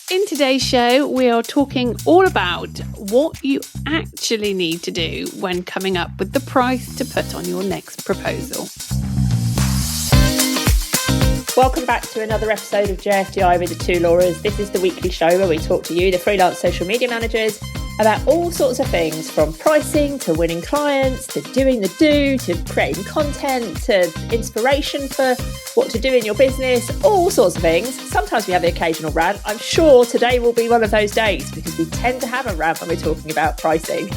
In today's show, we are talking all about what you actually need to do when coming up with the price to put on your next proposal. Welcome back to another episode of JFDI with the two Lauras. This is the weekly show where we talk to you, the freelance social media managers, about all sorts of things, from pricing to winning clients, to doing the do, to creating content, to inspiration for what to do in your business, all sorts of things. Sometimes we have the occasional rant. I'm sure today will be one of those days because we tend to have a rant when we're talking about pricing.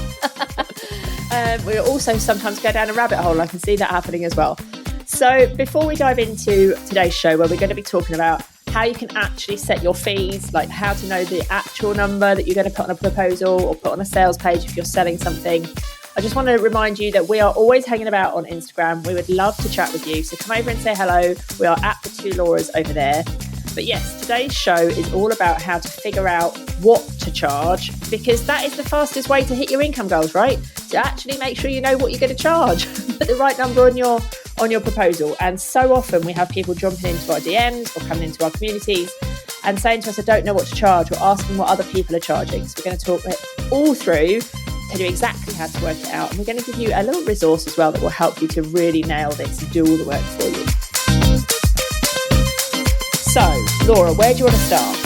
We also sometimes go down a rabbit hole. I can see that happening as well. So before we dive into today's show, where we're going to be talking about how you can actually set your fees, like how to know the actual number that you're going to put on a proposal or put on a sales page if you're selling something, I just want to remind you that we are always hanging about on Instagram. We would love to chat with you. So come over and say hello. We are at the two Lauras over there. But yes, today's show is all about how to figure out what to charge, because that is the fastest way to hit your income goals, right? To actually make sure you know what you're going to charge. Put the right number on your proposal. And so often we have people jumping into our DMs or coming into our communities and saying to us, I don't know what to charge, or asking what other people are charging. So we're going to talk it all through, tell you exactly how to work it out. And we're going to give you a little resource as well that will help you to really nail this and do all the work for you. So, Laura, where do you want to start?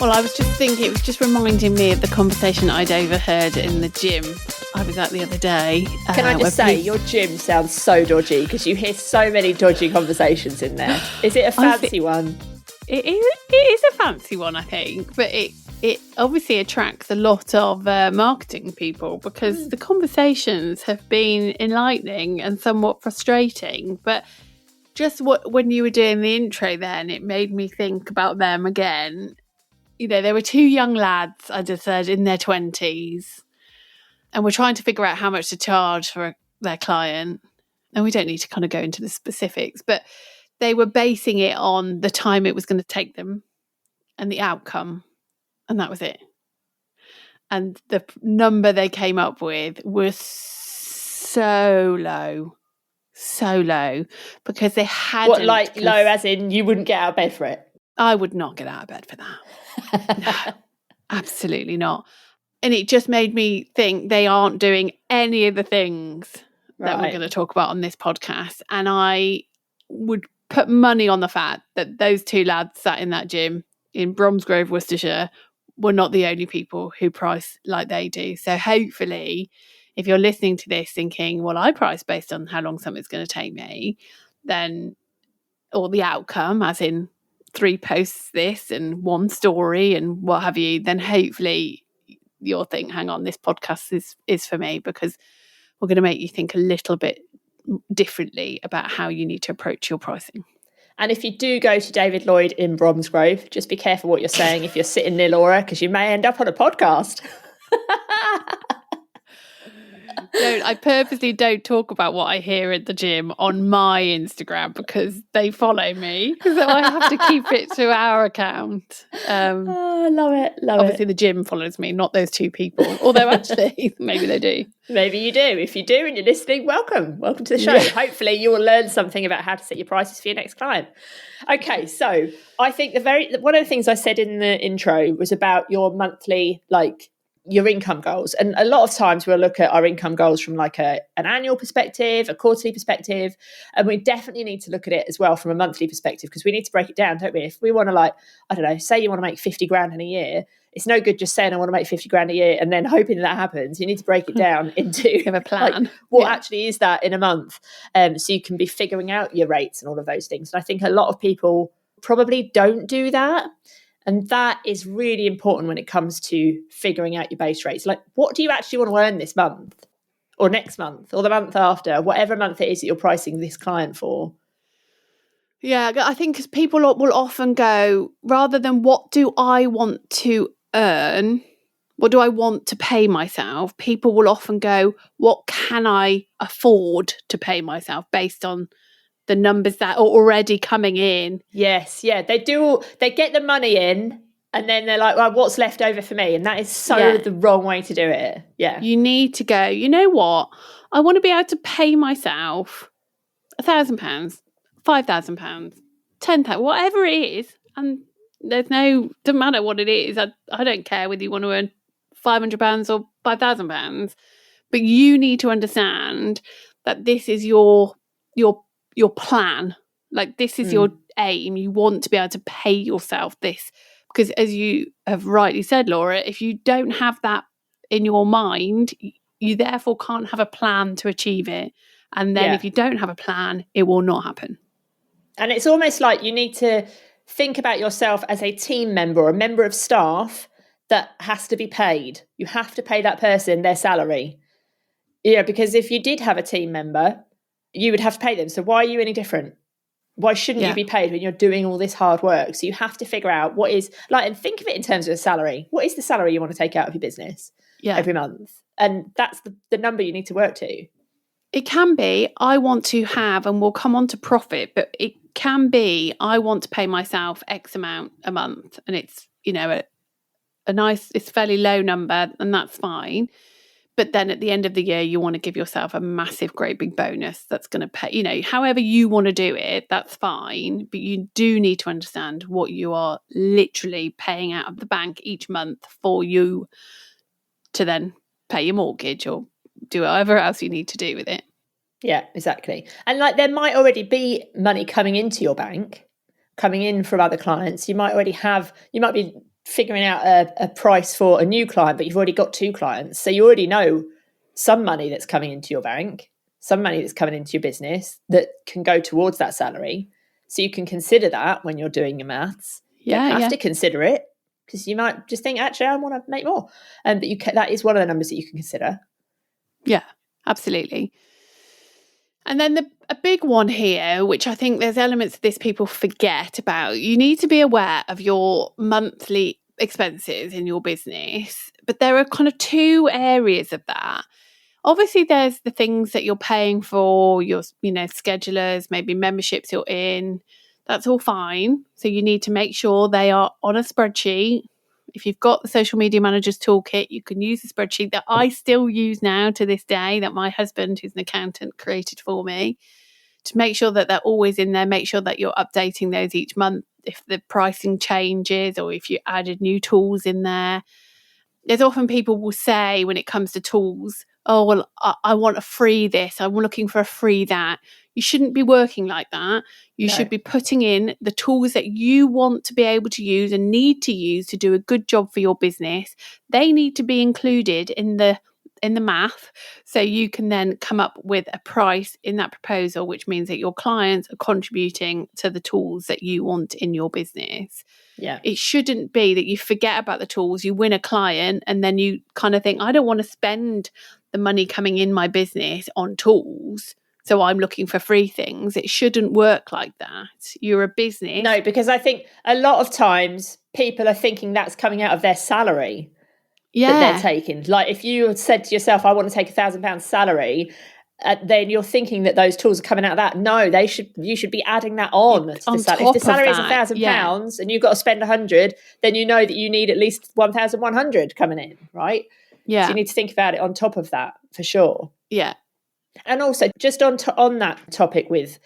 Well, I was just thinking, it was just reminding me of the conversation I'd overheard in the gym I was at the other day. Can I just say, your gym sounds so dodgy because you hear so many dodgy conversations in there. Is it a fancy one? It is a fancy one, I think, but it obviously attracts a lot of marketing people because the conversations have been enlightening and somewhat frustrating, but just when you were doing the intro then, it made me think about them again. You know, there were two young lads, I just said, in their 20s, and we're trying to figure out how much to charge for their client. And we don't need to kind of go into the specifics, but they were basing it on the time it was going to take them and the outcome, and that was it. And the number they came up with was so low, because they hadn't... What, like low as in you wouldn't get out of bed for it? I would not get out of bed for that. No, absolutely not. And it just made me think they aren't doing any of the things that we're going to talk about on this podcast. And I would put money on the fact that those two lads sat in that gym in Bromsgrove, Worcestershire, were not the only people who price like they do. So hopefully, if you're listening to this thinking, well, I price based on how long something's going to take me, then, or the outcome, as in 3 posts this and 1 story and what have you, then hopefully you'll think, hang on, this podcast is for me, because we're going to make you think a little bit differently about how you need to approach your pricing. And if you do go to David Lloyd in Bromsgrove, just be careful what you're saying if you're sitting near Laura, because you may end up on a podcast. I purposely don't talk about what I hear at the gym on my Instagram because they follow me, so I have to keep it to our account. I love it. Obviously, the gym follows me, not those two people. Although actually, maybe they do. Maybe you do. If you do and you're listening, welcome to the show. Yeah. Hopefully, you will learn something about how to set your prices for your next client. Okay, so I think one of the things I said in the intro was about your monthly, your income goals. And a lot of times we'll look at our income goals from an annual perspective, a quarterly perspective, and we definitely need to look at it as well from a monthly perspective, because we need to break it down, don't we? If we want to say you want to make 50 grand in a year, it's no good just saying I want to make 50 grand a year and then hoping that happens. You need to break it down into have a plan. What actually is that in a month? So you can be figuring out your rates and all of those things. And I think a lot of people probably don't do that. And that is really important when it comes to figuring out your base rates. Like, what do you actually want to earn this month or next month or the month after, whatever month it is that you're pricing this client for? Yeah, I think because people will often go, rather than what do I want to earn, what do I want to pay myself, people will often go, what can I afford to pay myself based on the numbers that are already coming in. Yes, yeah, they do. They get the money in and then they're like, well, what's left over for me? And that is so the wrong way to do it. Yeah. You need to go, you know what? I want to be able to pay myself £1,000, £5,000, 10,000, whatever it is. And doesn't matter what it is. I don't care whether you want to earn £500 or £5,000, but you need to understand that this is your plan. Like, this is your aim. You want to be able to pay yourself this, because as you have rightly said, Laura, if you don't have that in your mind, you therefore can't have a plan to achieve it. And then if you don't have a plan, it will not happen. And it's almost like you need to think about yourself as a team member or a member of staff that has to be paid. You have to pay that person their salary. Yeah, because if you did have a team member, you would have to pay them. So why are you any different? Why shouldn't you be paid when you're doing all this hard work? So you have to figure out what is, like, and think of it in terms of a salary. What is the salary you want to take out of your business every month? And that's the number you need to work to. It can be, I want to have, and we'll come on to profit, but it can be, I want to pay myself X amount a month. And it's, a nice, it's a fairly low number, and that's fine. But then at the end of the year, you want to give yourself a massive, great big bonus that's going to pay, however you want to do it, that's fine. But you do need to understand what you are literally paying out of the bank each month for you to then pay your mortgage or do whatever else you need to do with it. Yeah, exactly. And like, there might already be money coming into your bank, coming in from other clients. You might be figuring out a price for a new client, but you've already got 2 clients. So you already know some money that's coming into your bank, some money that's coming into your business that can go towards that salary. So you can consider that when you're doing your maths. You don't have to consider it, because you might just think, actually, I want to make more. But that is one of the numbers that you can consider. Yeah, absolutely. And then a big one here, which I think there's elements of this people forget about, you need to be aware of your monthly expenses in your business. But there are kind of 2 areas of that. Obviously, there's the things that you're paying for, your schedulers, maybe memberships you're in. That's all fine. So you need to make sure they are on a spreadsheet. If you've got the social media manager's toolkit, you can use the spreadsheet that I still use now to this day, that my husband, who's an accountant, created for me, to make sure that they're always in there. Make sure that you're updating those each month if the pricing changes or if you added new tools in there. There's often people will say, when it comes to tools, oh, well, I want a free this, I'm looking for a free that. You shouldn't be working like that. You should be putting in the tools that you want to be able to use and need to use to do a good job for your business. They need to be included in the math, so you can then come up with a price in that proposal, which means that your clients are contributing to the tools that you want in your business. Yeah. It shouldn't be that you forget about the tools, you win a client, and then you kind of think, I don't want to spend the money coming in my business on tools, so I'm looking for free things. It shouldn't work like that. You're a business. No, because I think a lot of times people are thinking that's coming out of their salary that they're taking. Like, if you said to yourself, I want to take £1,000 salary, then you're thinking that those tools are coming out of that. No, you should be adding that on to the salary. If the salary is £1,000 and you've got to spend 100, then you know that you need at least 1,100 coming in, right? Yeah. So you need to think about it on top of that, for sure. Yeah. And also, just on that topic with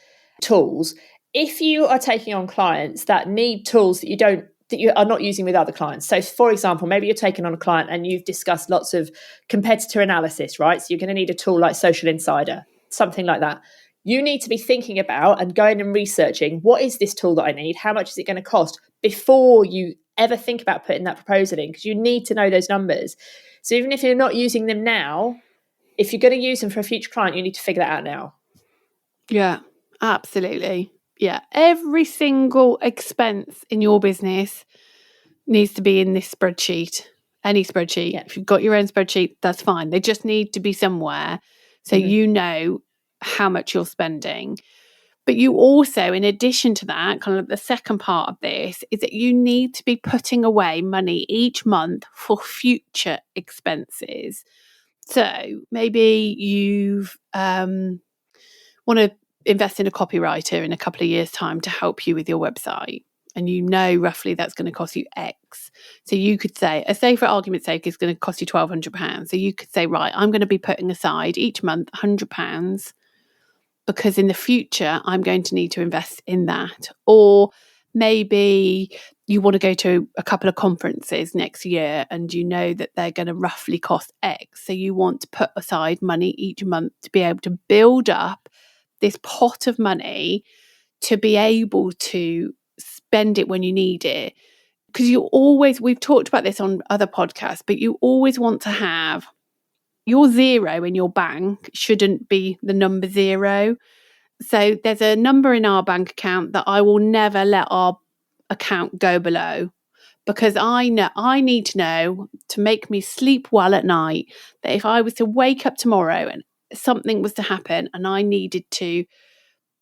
tools, if you are taking on clients that need tools that you are not using with other clients. So, for example, maybe you're taking on a client and you've discussed lots of competitor analysis, right? So you're going to need a tool like Social Insider, something like that. You need to be thinking about and going and researching, what is this tool that I need? How much is it going to cost before you ever think about putting that proposal in? Because you need to know those numbers. So even if you're not using them now, if you're going to use them for a future client, you need to figure that out now. Yeah, absolutely. Yeah. Every single expense in your business needs to be in this spreadsheet, any spreadsheet. Yeah. If you've got your own spreadsheet, that's fine. They just need to be somewhere so you know how much you're spending. But you also, in addition to that, kind of the second part of this is that you need to be putting away money each month for future expenses. So maybe you've want to invest in a copywriter in a couple of years' time to help you with your website, and you know roughly that's going to cost you X. So you could say for argument's sake, it's going to cost you £1,200. So you could say, right, I'm going to be putting aside each month £100 because in the future I'm going to need to invest in that. Or maybe you want to go to a couple of conferences next year and you know that they're going to roughly cost X. So you want to put aside money each month to be able to build up this pot of money to be able to spend it when you need it. Because we've talked about this on other podcasts, but you always want to have your zero in your bank shouldn't be the number zero. So there's a number in our bank account that I will never let our account go below, because I need to know, to make me sleep well at night, that if I was to wake up tomorrow and something was to happen and I needed to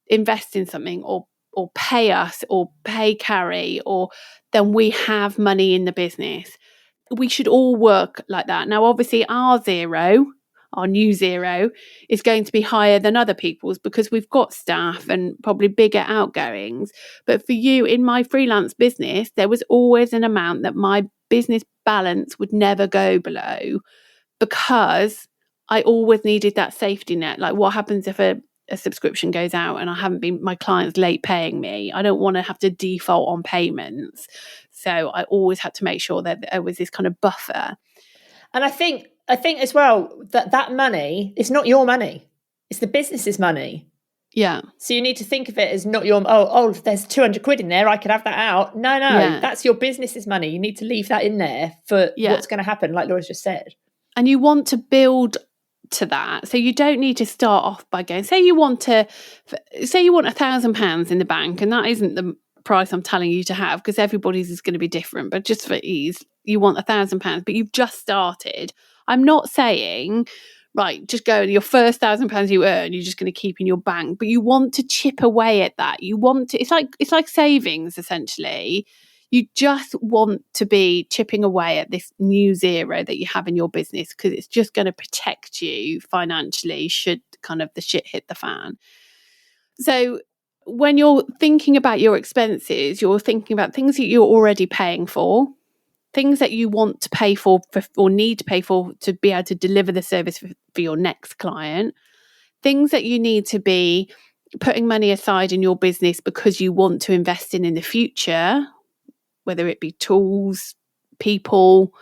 invest in something or pay us or pay Carrie, or then we have money in the business. We should all work like that. Now, obviously, our new zero, is going to be higher than other people's because we've got staff and probably bigger outgoings. But for you, in my freelance business, there was always an amount that my business balance would never go below, because I always needed that safety net. Like, what happens if a subscription goes out and my client's late paying me? I don't want to have to default on payments. So I always had to make sure that there was this kind of buffer. And I think as well that money is not your money. It's the business's money. Yeah. So you need to think of it as not your, if there's 200 quid in there, I could have that out. No, that's your business's money. You need to leave that in there for what's going to happen, like Laura's just said. And you want to build to that. So you don't need to start off by going, say you want £1,000 in the bank, and that isn't the price I'm telling you to have, because everybody's is going to be different, but just for ease, you want £1,000, but you've just started. I'm not saying, right, just go, your first £1,000 you earn, you're just going to keep in your bank, but you want to chip away at that. You want to, it's like savings, essentially. You just want to be chipping away at this new zero that you have in your business, because it's just going to protect you financially should kind of the shit hit the fan. So when you're thinking about your expenses, you're thinking about things that you're already paying for, things that you want to pay for or need to pay for to be able to deliver the service for your next client, things that you need to be putting money aside in your business because you want to invest in the future, whether it be tools, people,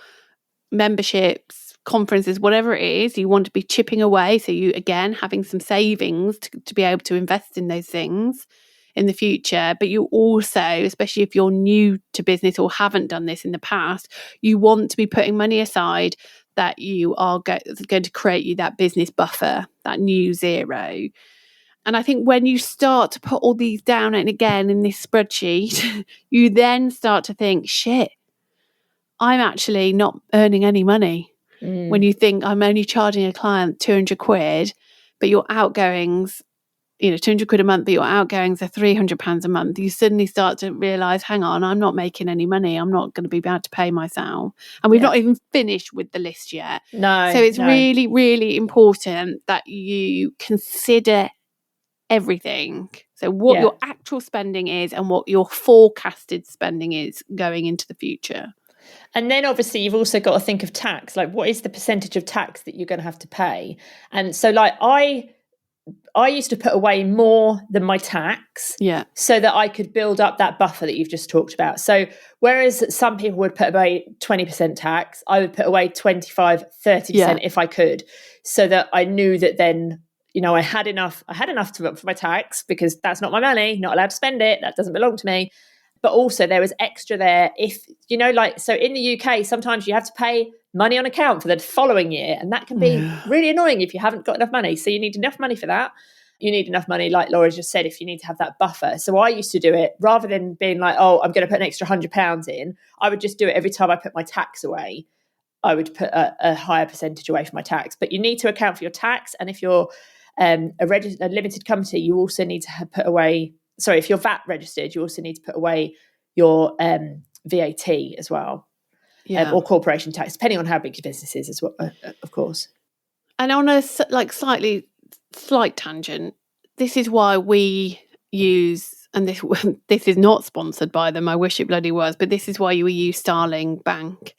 memberships, conferences, whatever it is, you want to be chipping away. So you, again, having some savings to be able to invest in those things in the future. But you also, especially if you're new to business or haven't done this in the past, you want to be putting money aside that you are going to create you that business buffer, that new zero. And I think when you start to put all these down and again in this spreadsheet, you then start to think, shit, I'm actually not earning any money. When you think I'm only charging a client 200 quid, but your outgoings, 200 quid a month, but your outgoings are £300 a month, you suddenly start to realise, hang on, I'm not making any money. I'm not going to be able to pay myself. And we've not even finished with the list yet. No. So it's really, really important that you consider everything. So what your actual spending is and what your forecasted spending is going into the future. And then obviously you've also got to think of tax, like what is the percentage of tax that you're going to have to pay? And so like I used to put away more than my tax so that I could build up that buffer that you've just talked about. So whereas some people would put away 20% tax, I would put away 25, 30% if I could, so that I knew that then, I had enough for my tax, because that's not my money, not allowed to spend it, that doesn't belong to me. But also there was extra there if, so in the UK, sometimes you have to pay money on account for the following year. And that can be really annoying if you haven't got enough money. So you need enough money for that. You need enough money, like Laura just said, if you need to have that buffer. So I used to do it rather than being like, I'm going to put an extra £100 in. I would just do it every time I put my tax away. I would put a higher percentage away for my tax. But you need to account for your tax. And if you're a limited company, you also need to put away, if you're VAT registered, you also need to put away your VAT as well, or corporation tax, depending on how big your business is as well, of course. And on a slight tangent, this is why we use, and this is not sponsored by them, I wish it bloody was, but this is why we use Starling Bank,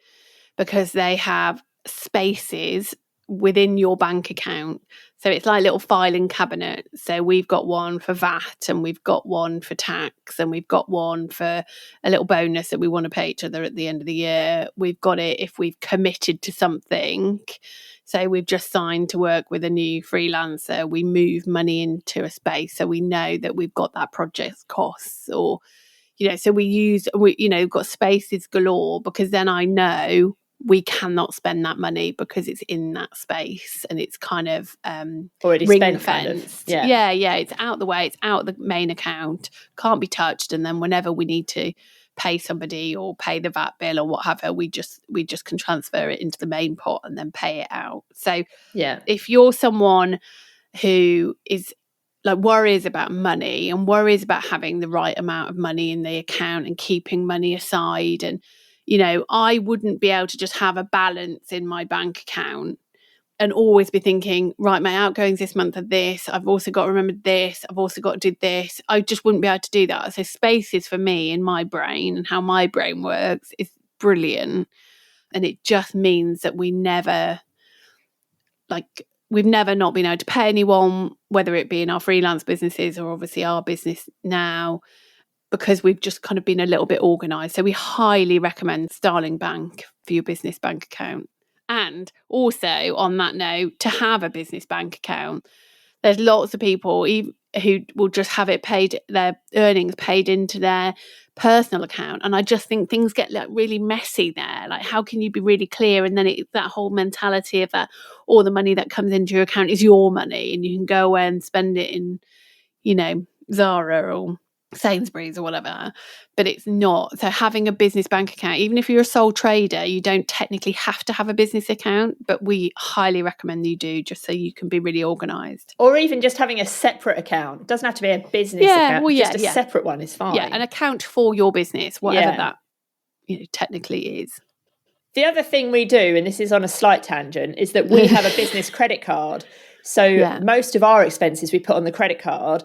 because they have spaces within your bank account. So it's like little filing cabinet. So we've got one for VAT, and we've got one for tax, and we've got one for a little bonus that we want to pay each other at the end of the year. We've got it if we've committed to something. So we've just signed to work with a new freelancer. We move money into a space so we know that we've got that project costs, or, so we've got spaces galore, because then I know we cannot spend that money because it's in that space and it's kind of already ring spent, kind of. fenced. Yeah, it's out the way, it's out the main account, can't be touched. And then whenever we need to pay somebody or pay the VAT bill or whatever, we just can transfer it into the main pot and then pay it out. So if you're someone who is like worries about money and worries about having the right amount of money in the account and keeping money aside, and I wouldn't be able to just have a balance in my bank account and always be thinking, right, my outgoings this month are this, I've also got to remember this, I've also got to do this. I just wouldn't be able to do that. So spaces for me in my brain and how my brain works is brilliant. And it just means that we've never not been able to pay anyone, whether it be in our freelance businesses or obviously our business now, because we've just kind of been a little bit organised. So we highly recommend Starling Bank for your business bank account. And also, on that note, to have a business bank account. There's lots of people who will just have it paid, their earnings paid into their personal account. And I just think things get like really messy there. Like, how can you be really clear? And then it's that whole mentality of that all the money that comes into your account is your money and you can go away and spend it in, Zara or Sainsbury's or whatever, but it's not. So having a business bank account, even if you're a sole trader, you don't technically have to have a business account, but we highly recommend you do, just so you can be really organised. Or even just having a separate account. It doesn't have to be a business account. Just a separate one is fine. Yeah, an account for your business, whatever that technically is. The other thing we do, and this is on a slight tangent, is that we have a business credit card. So most of our expenses we put on the credit card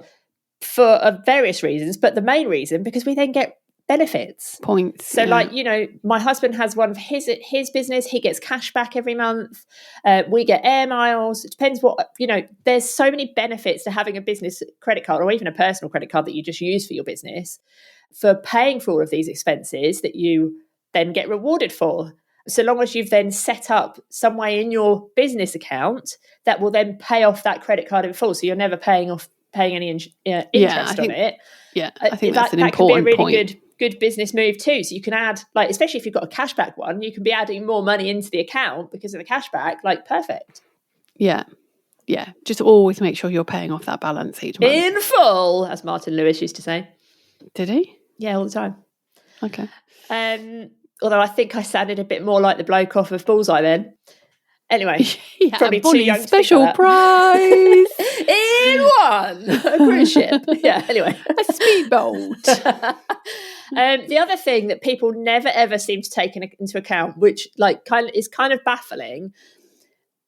for various reasons, but the main reason, because we then get benefits. Points. So my husband has one of his business, he gets cash back every month. We get air miles. It depends what, there's so many benefits to having a business credit card or even a personal credit card that you just use for your business, for paying for all of these expenses that you then get rewarded for. So long as you've then set up some way in your business account that will then pay off that credit card in full. So you're never paying any interest on it. Yeah, I think that's an important point. That could be a really good business move too. So you can add, especially if you've got a cashback one, you can be adding more money into the account because of the cashback. Perfect. Yeah. Just always make sure you're paying off that balance each month. In full, as Martin Lewis used to say. Did he? Yeah, all the time. Okay. Although I think I sounded a bit more like the bloke off of Bullseye then. Anyway, probably too young special to prize in one, a cruise ship. Yeah, anyway, a speedboat. The other thing that people never ever seem to take into account, which is kind of baffling,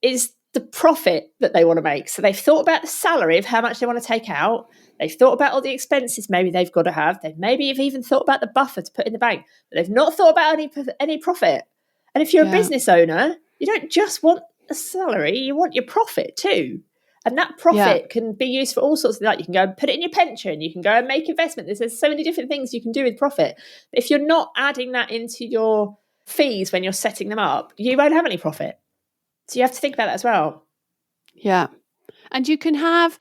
is the profit that they want to make. So they've thought about the salary of how much they want to take out. They've thought about all the expenses maybe they've got to have. They maybe have even thought about the buffer to put in the bank, but they've not thought about any profit. And if you're a business owner, you don't just want a salary, you want your profit too. And that profit can be used for all sorts of, you can go and put it in your pension, you can go and make investments. There's so many different things you can do with profit. But if you're not adding that into your fees when you're setting them up, you won't have any profit. So you have to think about that as well. Yeah. And you can have,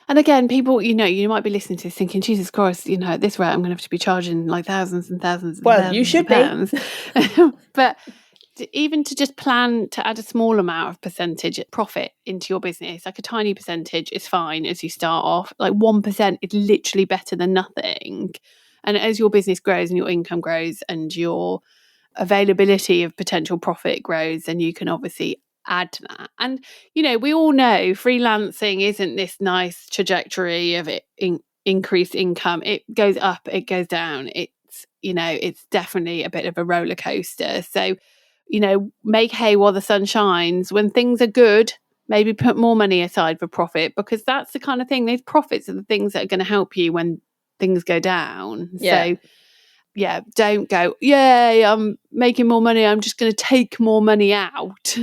and again, people, you might be listening to this thinking, Jesus Christ, at this rate, I'm going to have to be charging thousands and thousands and thousands you should be. But even to just plan to add a small amount of percentage profit into your business, a tiny percentage is fine as you start off. 1% is literally better than nothing. And as your business grows and your income grows and your availability of potential profit grows, then you can obviously add to that. And, we all know freelancing isn't this nice trajectory of increased income. It goes up, it goes down. It's definitely a bit of a roller coaster. So, make hay while the sun shines. When things are good, maybe put more money aside for profit, because that's the kind of thing, these profits are the things that are going to help you when things go down. So don't go, yay, I'm making more money, I'm just going to take more money out.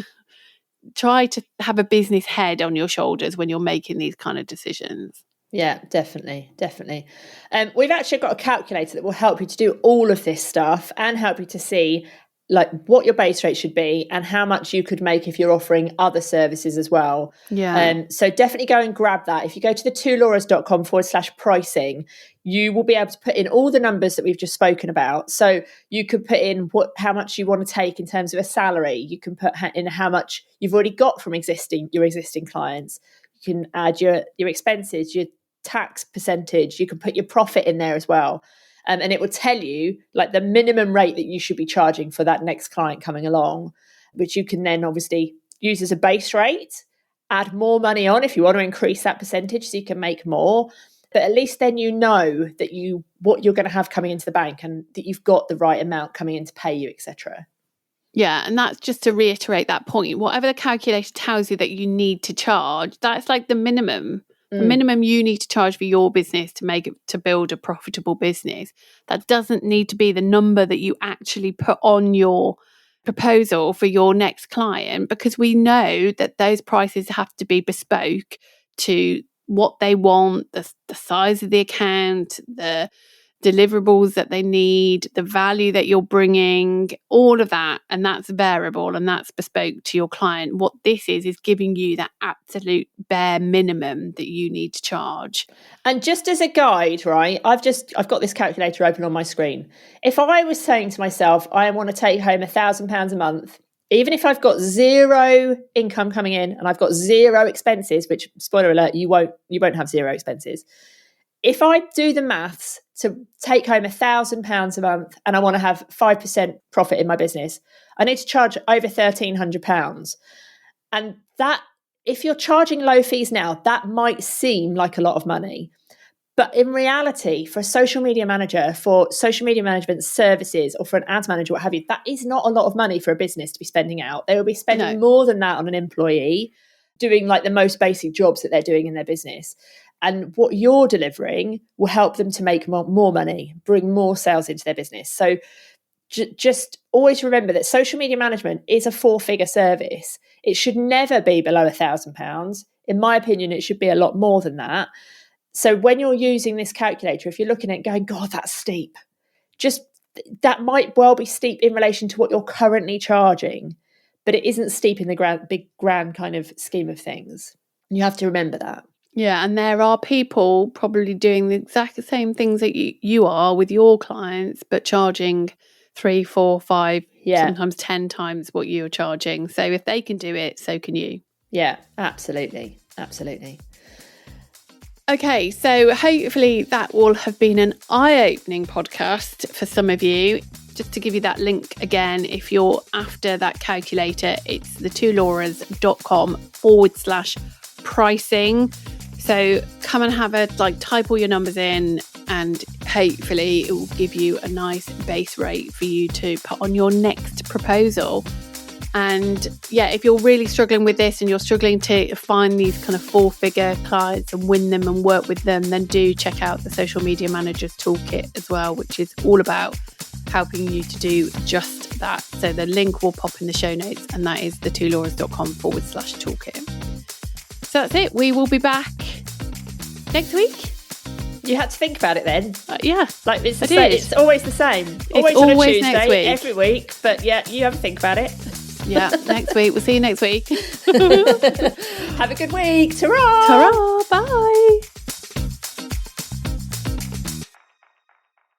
try to have a business head on your shoulders when you're making these kind of decisions. Yeah, definitely. We've actually got a calculator that will help you to do all of this stuff and help you to see like what your base rate should be and how much you could make if you're offering other services as well. Yeah. So definitely go and grab that. If you go to the twolauras.com/pricing, you will be able to put in all the numbers that we've just spoken about. So you could put in how much you want to take in terms of a salary. You can put in how much you've already got from your existing clients. You can add your expenses, your tax percentage. You can put your profit in there as well. And it will tell you like the minimum rate that you should be charging for that next client coming along, which you can then obviously use as a base rate, add more money on if you want to increase that percentage so you can make more. But at least then you know that what you're going to have coming into the bank and that you've got the right amount coming in to pay you, etc. Yeah, and that's just to reiterate that point. Whatever the calculator tells you that you need to charge, that's like the minimum. The minimum you need to charge for your business to build a profitable business. That doesn't need to be the number that you actually put on your proposal for your next client, because we know that those prices have to be bespoke to what they want, the size of the account, the deliverables that they need, the value that you're bringing, all of that. And that's variable and that's bespoke to your client. What this is giving you that absolute bare minimum that you need to charge. And just as a guide, right, I've got this calculator open on my screen. If I was saying to myself, I want to take home £1,000 a month, even if I've got zero income coming in and I've got zero expenses, which, spoiler alert, you won't have zero expenses. If I do the maths to take home £1,000 a month and I want to have 5% profit in my business, I need to charge over £1,300. And that, if you're charging low fees now, that might seem like a lot of money. But in reality, for a social media manager, for social media management services, or for an ads manager, what have you, that is not a lot of money for a business to be spending out. They will be spending more than that on an employee doing like the most basic jobs that they're doing in their business. And what you're delivering will help them to make more money, bring more sales into their business. So just always remember that social media management is a 4-figure service. It should never be below £1,000. In my opinion, it should be a lot more than that. So when you're using this calculator, if you're looking at it going, God, that's steep, just that might well be steep in relation to what you're currently charging, but it isn't steep in the big grand kind of scheme of things. You have to remember that. Yeah, and there are people probably doing the exact same things that you are with your clients, but charging 3, 4, 5, sometimes 10 times what you're charging. So if they can do it, so can you. Yeah, absolutely. Okay, so hopefully that will have been an eye-opening podcast for some of you. Just to give you that link again, if you're after that calculator, it's the twolauras.com/pricing. So come and have a type all your numbers in, and hopefully it will give you a nice base rate for you to put on your next proposal. And yeah, if you're really struggling with this and you're struggling to find these kind of 4-figure clients and win them and work with them, then do check out the Social Media Managers Toolkit as well, which is all about helping you to do just that. So the link will pop in the show notes, and that is the twolauras.com/toolkit. So that's it. We will be back next week. You had to think about it then. Yeah. Like it's always the same. Always on a Tuesday, next week. Every week. But yeah, you have to think about it. Yeah, next week. We'll see you next week. Have a good week. Ta-ra! Ta-ra! Bye!